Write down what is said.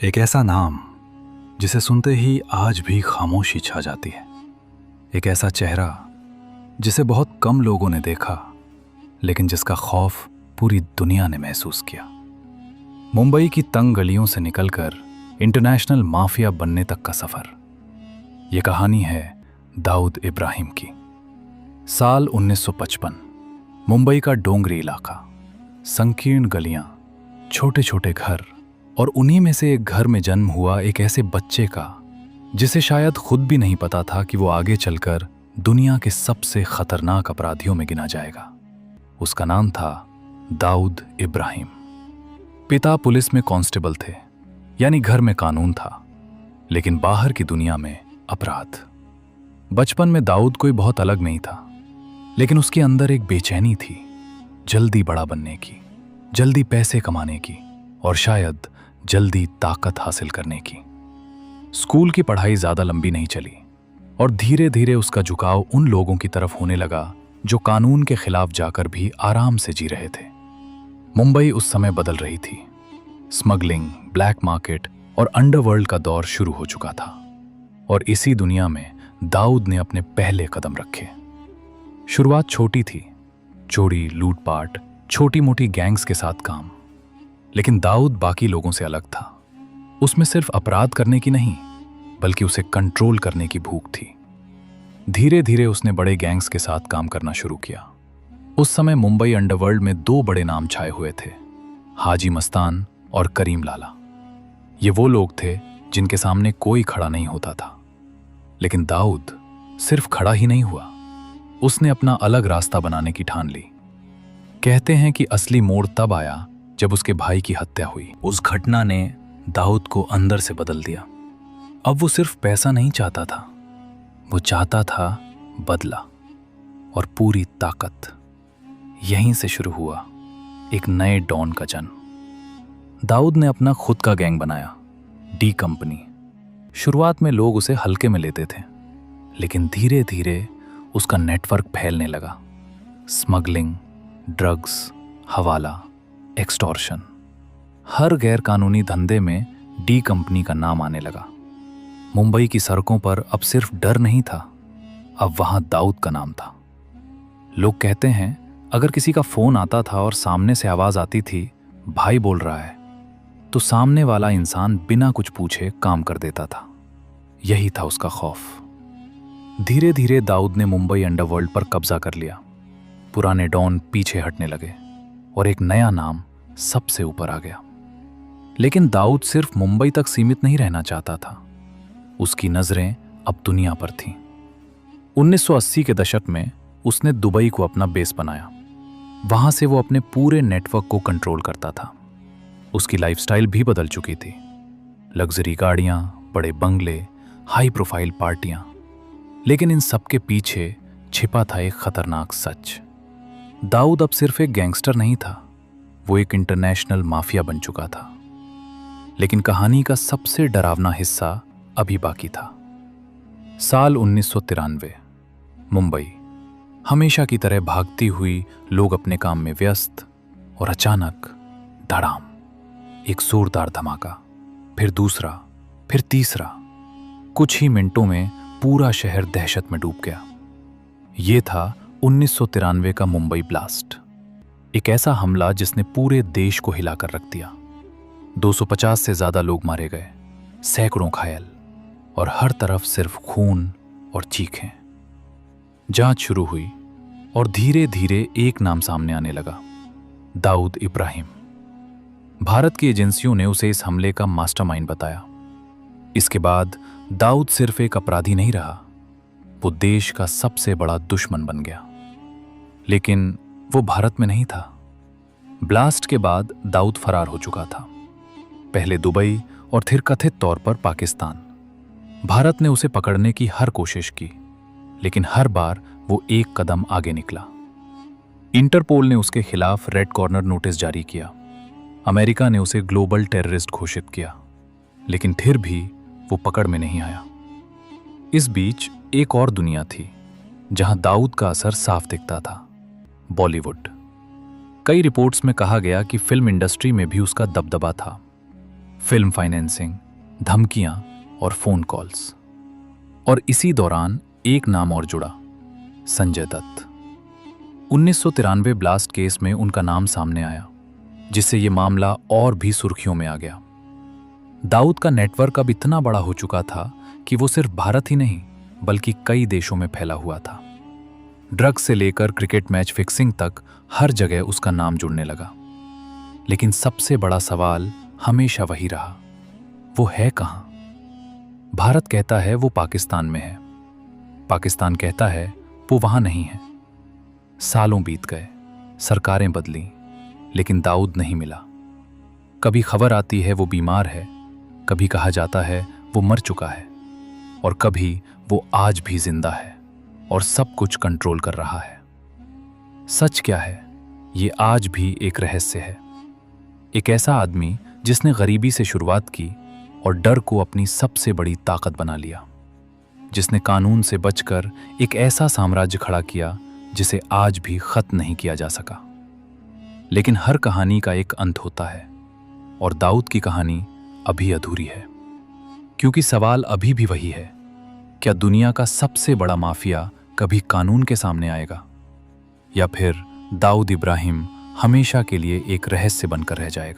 एक ऐसा नाम जिसे सुनते ही आज भी खामोशी छा जाती है। एक ऐसा चेहरा जिसे बहुत कम लोगों ने देखा, लेकिन जिसका खौफ पूरी दुनिया ने महसूस किया। मुंबई की तंग गलियों से निकलकर इंटरनेशनल माफिया बनने तक का सफर। यह कहानी है दाऊद इब्राहिम की। साल 1955। मुंबई का डोंगरी इलाका, संकीर्ण गलियां, छोटे छोटे घर, और उन्हीं में से एक घर में जन्म हुआ एक ऐसे बच्चे का जिसे शायद खुद भी नहीं पता था कि वो आगे चलकर दुनिया के सबसे खतरनाक अपराधियों में गिना जाएगा। उसका नाम था दाऊद इब्राहिम। पिता पुलिस में कांस्टेबल थे, यानी घर में कानून था, लेकिन बाहर की दुनिया में अपराध। बचपन में दाऊद कोई बहुत अलग नहीं था, लेकिन उसके अंदर एक बेचैनी थी, जल्दी बड़ा बनने की, जल्दी पैसे कमाने की, और शायद जल्दी ताकत हासिल करने की। स्कूल की पढ़ाई ज्यादा लंबी नहीं चली और धीरे धीरे उसका झुकाव उन लोगों की तरफ होने लगा जो कानून के खिलाफ जाकर भी आराम से जी रहे थे। मुंबई उस समय बदल रही थी। स्मगलिंग, ब्लैक मार्केट और अंडरवर्ल्ड का दौर शुरू हो चुका था, और इसी दुनिया में दाऊद ने अपने पहले कदम रखे। शुरुआत छोटी थी, चोरी, लूटपाट, छोटी मोटी गैंग्स के साथ काम। लेकिन दाऊद बाकी लोगों से अलग था। उसमें सिर्फ अपराध करने की नहीं, बल्कि उसे कंट्रोल करने की भूख थी। धीरे धीरे उसने बड़े गैंग्स के साथ काम करना शुरू किया। उस समय मुंबई अंडरवर्ल्ड में दो बड़े नाम छाए हुए थे, हाजी मस्तान और करीम लाला। ये वो लोग थे जिनके सामने कोई खड़ा नहीं होता था। लेकिन दाऊद सिर्फ खड़ा ही नहीं हुआ, उसने अपना अलग रास्ता बनाने की ठान ली। कहते हैं कि असली मोड़ तब आया जब उसके भाई की हत्या हुई। उस घटना ने दाऊद को अंदर से बदल दिया। अब वो सिर्फ पैसा नहीं चाहता था, वो चाहता था बदला और पूरी ताकत। यहीं से शुरू हुआ एक नए डॉन का जन्म। दाऊद ने अपना खुद का गैंग बनाया, डी कंपनी। शुरुआत में लोग उसे हल्के में लेते थे, लेकिन धीरे धीरे उसका नेटवर्क फैलने लगा। स्मगलिंग, ड्रग्स, हवाला, एक्सटॉर्शन, हर गैर कानूनी धंधे में डी कंपनी का नाम आने लगा। मुंबई की सड़कों पर अब सिर्फ डर नहीं था, अब वहां दाऊद का नाम था। लोग कहते हैं अगर किसी का फोन आता था और सामने से आवाज आती थी, भाई बोल रहा है, तो सामने वाला इंसान बिना कुछ पूछे काम कर देता था। यही था उसका खौफ। धीरे धीरे दाऊद ने मुंबई अंडरवर्ल्ड पर कब्जा कर लिया। पुराने डॉन पीछे हटने लगे और एक नया नाम सबसे ऊपर आ गया। लेकिन दाऊद सिर्फ मुंबई तक सीमित नहीं रहना चाहता था, उसकी नजरें अब दुनिया पर थीं। 1980 के दशक में उसने दुबई को अपना बेस बनाया। वहां से वो अपने पूरे नेटवर्क को कंट्रोल करता था। उसकी लाइफस्टाइल भी बदल चुकी थी। लग्जरी गाड़ियां, बड़े बंगले, हाई प्रोफाइल पार्टियां। लेकिन इन सब के पीछे छिपा था एक खतरनाक सच। दाऊद अब सिर्फ एक गैंगस्टर नहीं था, वो एक इंटरनेशनल माफिया बन चुका था। लेकिन कहानी का सबसे डरावना हिस्सा अभी बाकी था। साल 1993। मुंबई हमेशा की तरह भागती हुई, लोग अपने काम में व्यस्त, और अचानक धड़ाम, एक जोरदार धमाका, फिर दूसरा, फिर तीसरा। कुछ ही मिनटों में पूरा शहर दहशत में डूब गया। ये था 1993 का मुंबई ब्लास्ट, एक ऐसा हमला जिसने पूरे देश को हिलाकर रख दिया। 250 से ज्यादा लोग मारे गए, सैकड़ों घायल, और हर तरफ सिर्फ खून और चीखें। जांच शुरू हुई और धीरे धीरे एक नाम सामने आने लगा, दाऊद इब्राहिम। भारत की एजेंसियों ने उसे इस हमले का मास्टरमाइंड बताया। इसके बाद दाऊद सिर्फ एक अपराधी नहीं रहा, वो देश का सबसे बड़ा दुश्मन बन गया। लेकिन वो भारत में नहीं था। ब्लास्ट के बाद दाऊद फरार हो चुका था, पहले दुबई और फिर कथित तौर पर पाकिस्तान। भारत ने उसे पकड़ने की हर कोशिश की, लेकिन हर बार वो एक कदम आगे निकला। इंटरपोल ने उसके खिलाफ रेड कॉर्नर नोटिस जारी किया। अमेरिका ने उसे ग्लोबल टेररिस्ट घोषित किया, लेकिन फिर भी वो पकड़ में नहीं आया। इस बीच एक और दुनिया थी जहां दाऊद का असर साफ दिखता था, बॉलीवुड। कई रिपोर्ट्स में कहा गया कि फिल्म इंडस्ट्री में भी उसका दबदबा था। फिल्म फाइनेंसिंग, धमकियां और फोन कॉल्स। और इसी दौरान एक नाम और जुड़ा, संजय दत्त। 1993 ब्लास्ट केस में उनका नाम सामने आया, जिससे ये मामला और भी सुर्खियों में आ गया। दाऊद का नेटवर्क अब इतना बड़ा हो चुका था कि वो सिर्फ भारत ही नहीं बल्कि कई देशों में फैला हुआ था। ड्रग्स से लेकर क्रिकेट मैच फिक्सिंग तक हर जगह उसका नाम जुड़ने लगा। लेकिन सबसे बड़ा सवाल हमेशा वही रहा, वो है कहां? भारत कहता है वो पाकिस्तान में है, पाकिस्तान कहता है वो वहां नहीं है। सालों बीत गए, सरकारें बदली, लेकिन दाऊद नहीं मिला। कभी खबर आती है वो बीमार है, कभी कहा जाता है वो मर चुका है, और कभी वो आज भी जिंदा है और सब कुछ कंट्रोल कर रहा है। सच क्या है, ये आज भी एक रहस्य है। एक ऐसा आदमी जिसने गरीबी से शुरुआत की और डर को अपनी सबसे बड़ी ताकत बना लिया, जिसने कानून से बचकर एक ऐसा साम्राज्य खड़ा किया जिसे आज भी खत्म नहीं किया जा सका। लेकिन हर कहानी का एक अंत होता है, और दाऊद की कहानी अभी अधूरी है, क्योंकि सवाल अभी भी वही है, क्या दुनिया का सबसे बड़ा माफिया कभी कानून के सामने आएगा, या फिर दाऊद इब्राहिम हमेशा के लिए एक रहस्य बनकर रह जाएगा?